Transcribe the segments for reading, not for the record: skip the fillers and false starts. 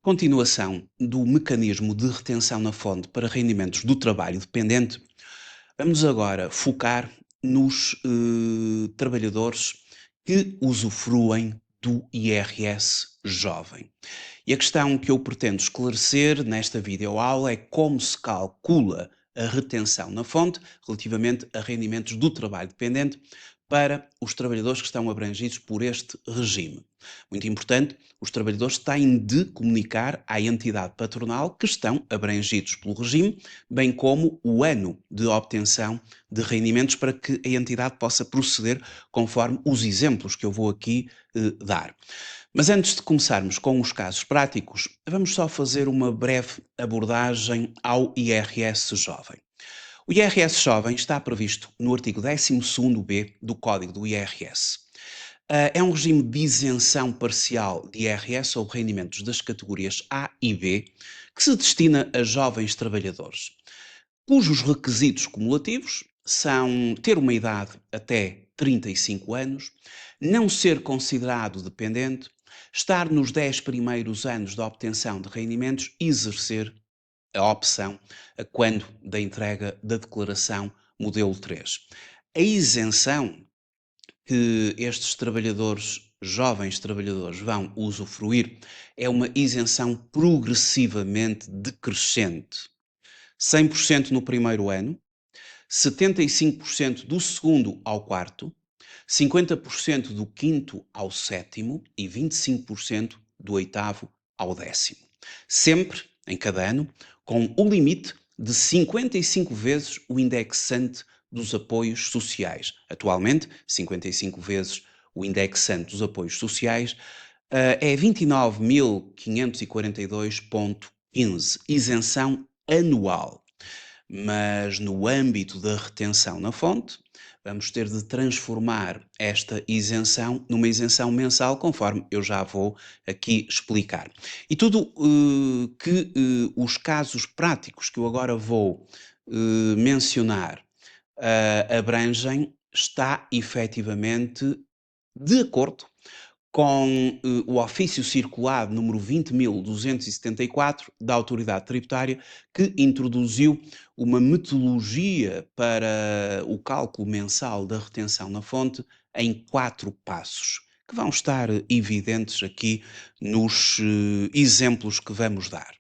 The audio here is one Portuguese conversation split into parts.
Continuação do mecanismo de retenção na fonte para rendimentos do trabalho dependente, vamos agora focar nos trabalhadores que usufruem do IRS jovem. E a questão que eu pretendo esclarecer nesta videoaula é como se calcula a retenção na fonte relativamente a rendimentos do trabalho dependente para os trabalhadores que estão abrangidos por este regime. Muito importante, os trabalhadores têm de comunicar à entidade patronal que estão abrangidos pelo regime, bem como o ano de obtenção de rendimentos para que a entidade possa proceder conforme os exemplos que eu vou aqui dar. Mas antes de começarmos com os casos práticos, vamos só fazer uma breve abordagem ao IRS jovem. O IRS jovem está previsto no artigo 12º-B do Código do IRS. É um regime de isenção parcial de IRS sobre rendimentos das categorias A e B que se destina a jovens trabalhadores, cujos requisitos cumulativos são ter uma idade até 35 anos, não ser considerado dependente, estar nos 10 primeiros anos da obtenção de rendimentos e exercer a opção a quando da entrega da declaração modelo 3. A isenção que estes trabalhadores, jovens trabalhadores, vão usufruir é uma isenção progressivamente decrescente. 100% no primeiro ano, 75% do segundo ao quarto, 50% do quinto ao sétimo e 25% do oitavo ao décimo. Sempre, em cada ano, com o limite de 55 vezes o indexante dos apoios sociais. Atualmente, 55 vezes o indexante dos apoios sociais é 29.542,15, isenção anual. Mas no âmbito da retenção na fonte, vamos ter de transformar esta isenção numa isenção mensal, conforme eu já vou aqui explicar. E tudo que os casos práticos que eu agora vou mencionar abrangem está efetivamente de acordo com o ofício circular número 20.274 da Autoridade Tributária, que introduziu uma metodologia para o cálculo mensal da retenção na fonte em 4 passos, que vão estar evidentes aqui nos exemplos que vamos dar.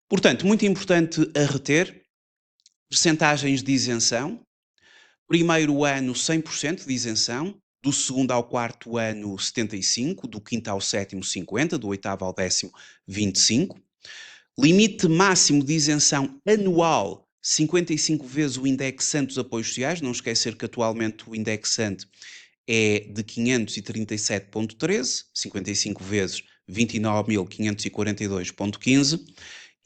Portanto, muito importante a reter, percentagens de isenção. Primeiro ano 100% de isenção, do segundo ao quarto ano 75%, do quinto ao sétimo 50%, do oitavo ao décimo 25%. Limite máximo de isenção anual 55 vezes o indexante dos apoios sociais, não esquecer que atualmente o indexante é de 537,13, 55 vezes 29.542,15,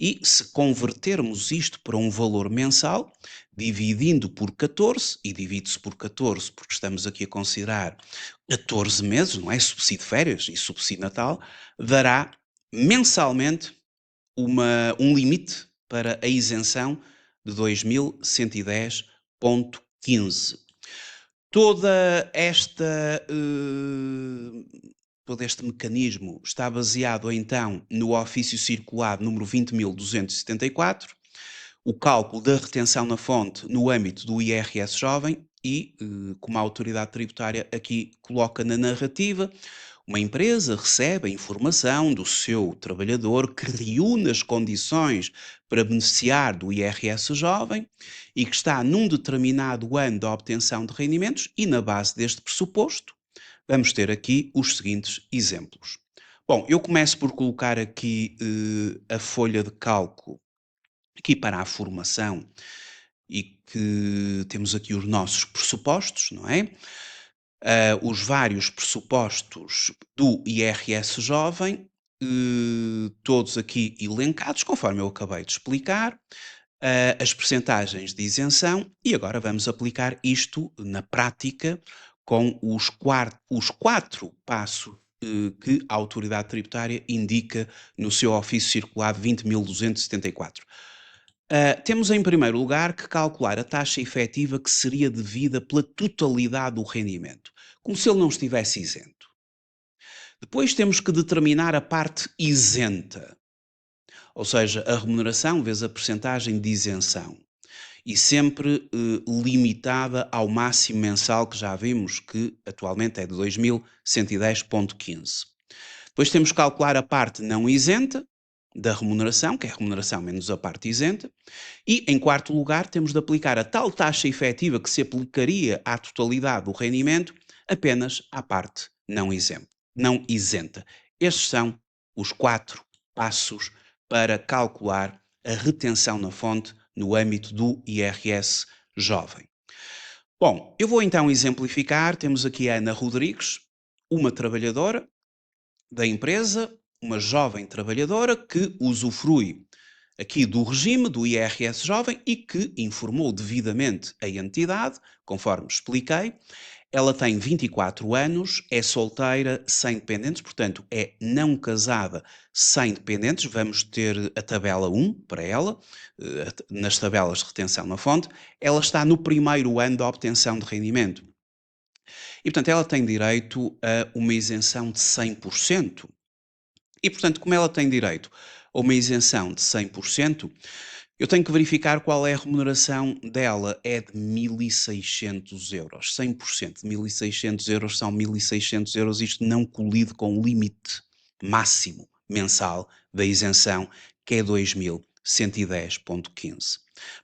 e se convertermos isto para um valor mensal, dividindo por 14, e divide-se por 14 porque estamos aqui a considerar 14 meses, não é? Subsídio de férias e subsídio de Natal, dará mensalmente um limite para a isenção de 2.110,15. Toda esta, todo este mecanismo está baseado então no ofício circular número 20.274, o cálculo da retenção na fonte no âmbito do IRS jovem e, como a autoridade tributária aqui coloca na narrativa, uma empresa recebe a informação do seu trabalhador que reúne as condições para beneficiar do IRS jovem e que está num determinado ano da obtenção de rendimentos e na base deste pressuposto, vamos ter aqui os seguintes exemplos. Bom, eu começo por colocar aqui a folha de cálculo aqui para a formação e que temos aqui os nossos pressupostos, não é? Os vários pressupostos do IRS jovem, todos aqui elencados, conforme eu acabei de explicar, as percentagens de isenção, e agora vamos aplicar isto na prática com os 4 passos que a autoridade tributária indica no seu ofício circular 20.274. Temos em primeiro lugar que calcular a taxa efetiva que seria devida pela totalidade do rendimento, como se ele não estivesse isento. Depois temos que determinar a parte isenta. ou seja, a remuneração vezes a percentagem de isenção. E sempre limitada ao máximo mensal que já vimos, que atualmente é de 2.110,15. Depois temos que calcular a parte não isenta da remuneração, que é a remuneração menos a parte isenta, e em quarto lugar temos de aplicar a tal taxa efetiva que se aplicaria à totalidade do rendimento apenas à parte não isenta. Estes são os 4 passos para calcular a retenção na fonte no âmbito do IRS jovem. Bom, eu vou então exemplificar. Temos aqui a Ana Rodrigues, uma trabalhadora da empresa, uma jovem trabalhadora que usufrui aqui do regime do IRS jovem e que informou devidamente a entidade, conforme expliquei. Ela tem 24 anos, é solteira, sem dependentes, portanto é não casada, sem dependentes. Vamos ter a tabela 1 para ela, nas tabelas de retenção na fonte. Ela está no primeiro ano da obtenção de rendimento. E, portanto, ela tem direito a uma isenção de 100%. E, portanto, como ela tem direito a uma isenção de 100%, eu tenho que verificar qual é a remuneração dela. É de 1.600 euros. 100% de 1.600 euros são 1.600 euros. Isto não colide com o limite máximo mensal da isenção, que é 2.110,15.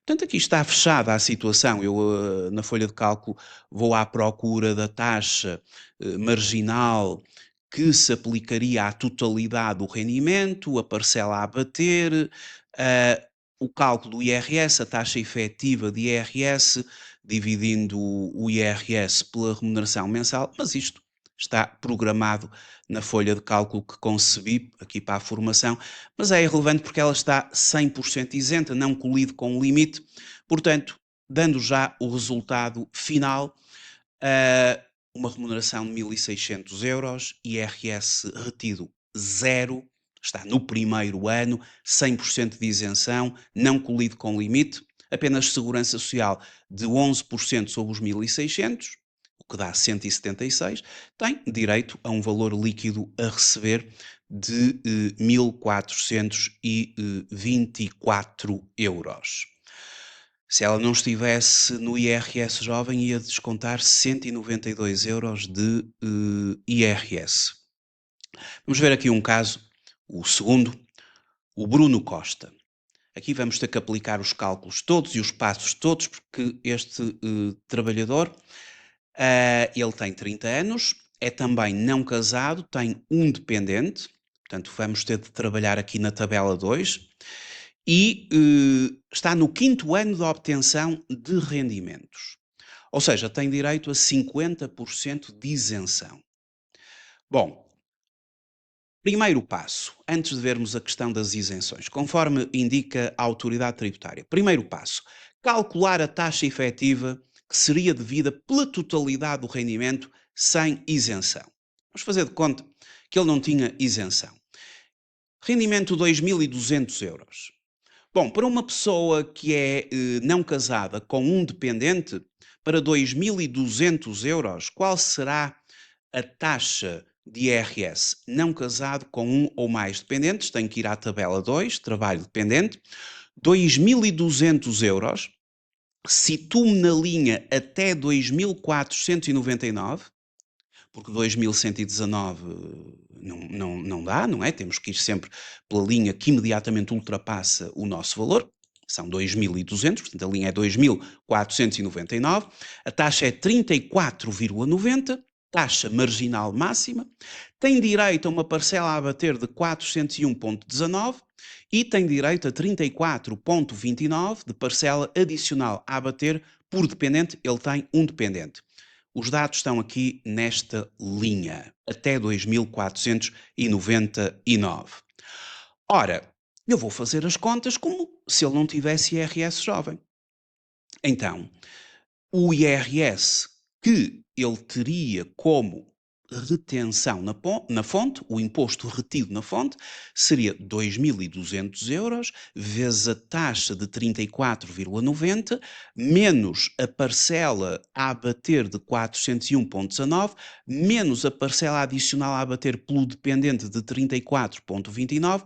Portanto, aqui está fechada a situação. Eu, na folha de cálculo, vou à procura da taxa marginal que se aplicaria à totalidade do rendimento, a parcela a abater, o cálculo do IRS, a taxa efetiva de IRS, dividindo o IRS pela remuneração mensal, mas isto está programado na folha de cálculo que concebi aqui para a formação, mas é irrelevante porque ela está 100% isenta, não colide com o limite, portanto, dando já o resultado final, uma remuneração de 1.600 euros, IRS retido 0, está no primeiro ano, 100% de isenção, não colide com limite, apenas segurança social de 11% sobre os 1.600, o que dá 176, tem direito a um valor líquido a receber de 1.424 euros. Se ela não estivesse no IRS jovem, ia descontar 192 euros de IRS. Vamos ver aqui um caso, o segundo, o Bruno Costa. Aqui vamos ter que aplicar os cálculos todos e os passos todos, porque este trabalhador, ele tem 30 anos, é também não casado, tem um dependente, portanto vamos ter de trabalhar aqui na tabela 2, e está no 5º ano da obtenção de rendimentos. Ou seja, tem direito a 50% de isenção. Bom, primeiro passo, antes de vermos a questão das isenções, conforme indica a autoridade tributária. Primeiro passo, calcular a taxa efetiva que seria devida pela totalidade do rendimento sem isenção. Vamos fazer de conta que ele não tinha isenção. Rendimento 2.200 euros. Bom, para uma pessoa que é não casada com um dependente, para 2.200 euros, qual será a taxa de IRS? Não casado com um ou mais dependentes, tem que ir à tabela 2, trabalho dependente, 2.200 euros, situo-me na linha até 2.499, porque 2.119 não dá, não é? Temos que ir sempre pela linha que imediatamente ultrapassa o nosso valor, são 2.200, portanto a linha é 2.499, a taxa é 34,90, taxa marginal máxima, tem direito a uma parcela a abater de 401,19 e tem direito a 34,29 de parcela adicional a abater por dependente, ele tem um dependente. Os dados estão aqui nesta linha, até 2.499. Ora, eu vou fazer as contas como se ele não tivesse IRS jovem. Então, o IRS que ele teria como retenção na fonte, o imposto retido na fonte, seria 2.200 euros, vezes a taxa de 34,90, menos a parcela a abater de 401,19, menos a parcela adicional a abater pelo dependente de 34,29,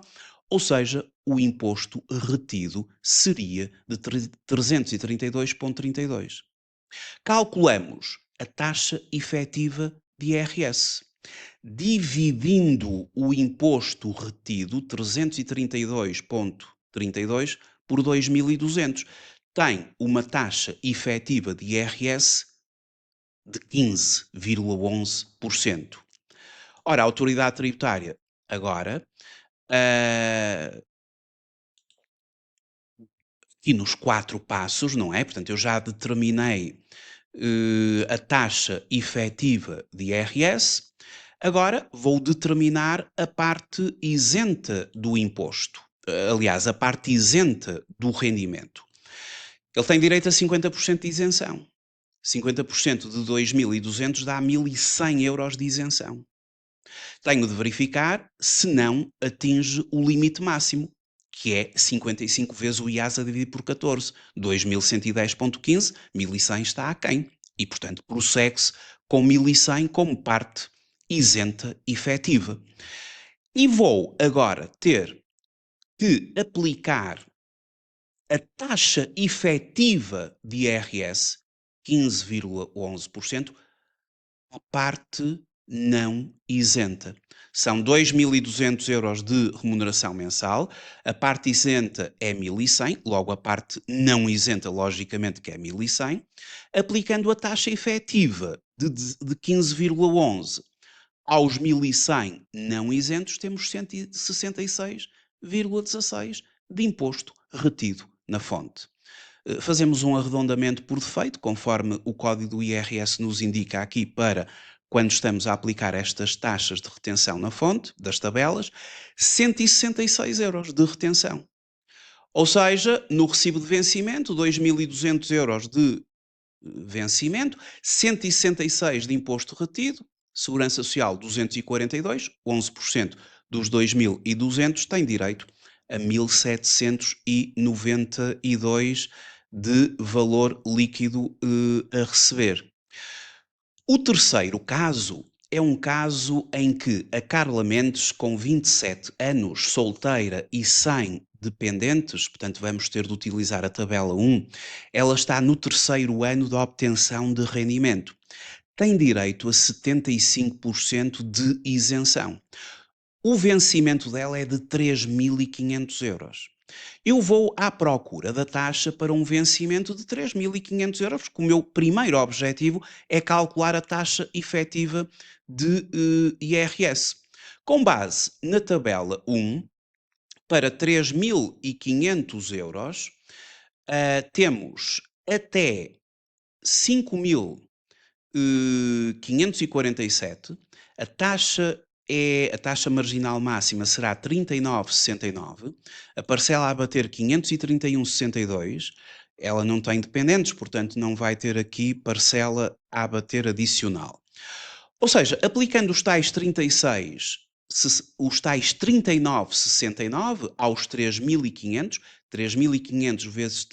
ou seja, o imposto retido seria de 332,32. Calculamos a taxa efetiva de IRS. Dividindo o imposto retido, 332,32, por 2.200, tem uma taxa efetiva de IRS de 15,11%. Ora, a autoridade tributária agora, ah, aqui nos 4 passos, não é? Portanto, eu já determinei a taxa efetiva de IRS, agora vou determinar a parte isenta do imposto. Aliás, a parte isenta do rendimento. Ele tem direito a 50% de isenção. 50% de 2.200 dá 1.100 euros de isenção. Tenho de verificar se não atinge o limite máximo, que é 55 vezes o IAS a dividir por 14. 2.110,15, 1.100 está aquém. E, portanto, prossegue-se com 1.100 como parte isenta efetiva. E vou agora ter que aplicar a taxa efetiva de IRS, 15,11%, a parte não isenta. São 2.200 euros de remuneração mensal, a parte isenta é 1.100, logo a parte não isenta, logicamente, que é 1.100, aplicando a taxa efetiva de 15,11 aos 1.100 não isentos, temos 166,16 de imposto retido na fonte. Fazemos um arredondamento por defeito, conforme o código do IRS nos indica aqui para quando estamos a aplicar estas taxas de retenção na fonte, das tabelas, 166 euros de retenção. Ou seja, no recibo de vencimento, 2.200 euros de vencimento, 166 de imposto retido, Segurança Social 242, 11% dos 2.200 tem direito a 1.792 de valor líquido a receber. O terceiro caso é um caso em que a Carla Mendes, com 27 anos, solteira e sem dependentes, portanto vamos ter de utilizar a tabela 1, ela está no terceiro ano da obtenção de rendimento. Tem direito a 75% de isenção. O vencimento dela é de 3.500 euros. Eu vou à procura da taxa para um vencimento de 3.500 euros, porque o meu primeiro objetivo é calcular a taxa efetiva de IRS. Com base na tabela 1, para 3.500 euros, temos até 5.547, a taxa marginal máxima será 39,69, a parcela a bater 531,62, ela não tem dependentes, portanto não vai ter aqui parcela a bater adicional. Ou seja, aplicando os tais 39,69 aos 3.500, 3.500 vezes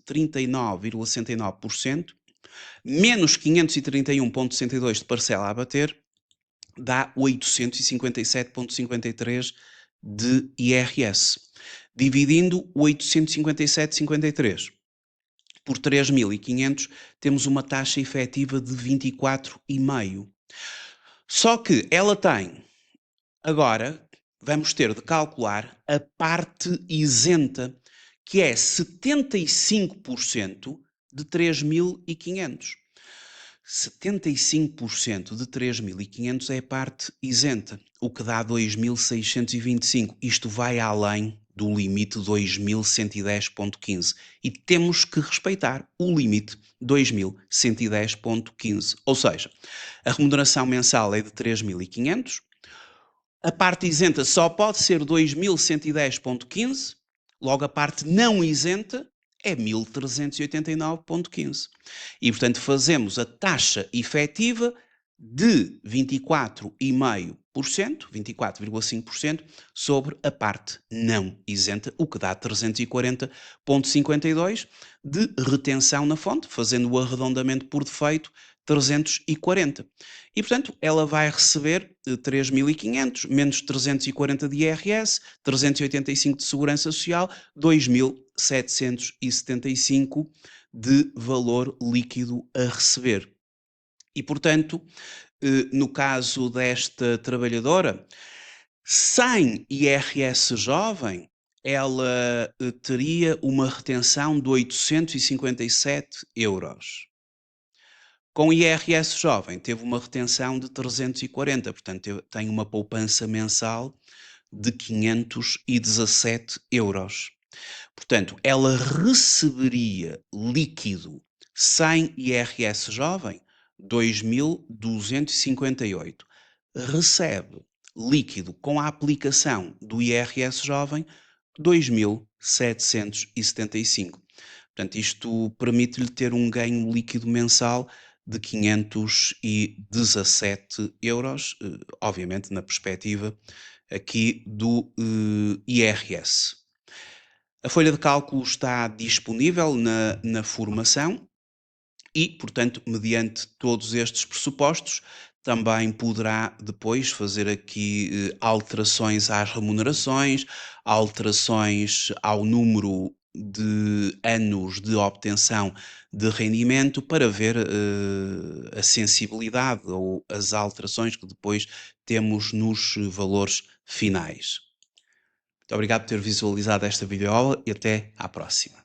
39,69%, menos 531,62 de parcela a bater, dá 857,53 de IRS. Dividindo 857,53 por 3.500, temos uma taxa efetiva de 24,5. Só que ela tem, agora, vamos ter de calcular a parte isenta, que é 75% de 3.500. 75% de 3.500 é a parte isenta, o que dá 2.625. Isto vai além do limite 2.110,15 e temos que respeitar o limite 2.110,15. Ou seja, a remuneração mensal é de 3.500, a parte isenta só pode ser 2.110,15, logo a parte não isenta é 1.389,15. E, portanto, fazemos a taxa efetiva de 24,5%, 24,5% sobre a parte não isenta, o que dá 340,52 de retenção na fonte. Fazendo o arredondamento por defeito, 340. E, portanto, ela vai receber 3.500 menos 340 de IRS, 385 de Segurança Social, 2.775 de valor líquido a receber. E, portanto, no caso desta trabalhadora, sem IRS jovem, ela teria uma retenção de 857 euros. Com IRS jovem, teve uma retenção de 340, portanto, tem uma poupança mensal de 517 euros. Portanto, ela receberia líquido sem IRS jovem 2.258. Recebe líquido com a aplicação do IRS jovem 2.775. Portanto, isto permite-lhe ter um ganho líquido mensal de 517 euros, obviamente na perspectiva aqui do IRS. A folha de cálculo está disponível na formação e, portanto, mediante todos estes pressupostos, também poderá depois fazer aqui alterações às remunerações, alterações ao número de anos de obtenção de rendimento para ver a sensibilidade ou as alterações que depois temos nos valores finais. Muito obrigado por ter visualizado esta videoaula e até à próxima.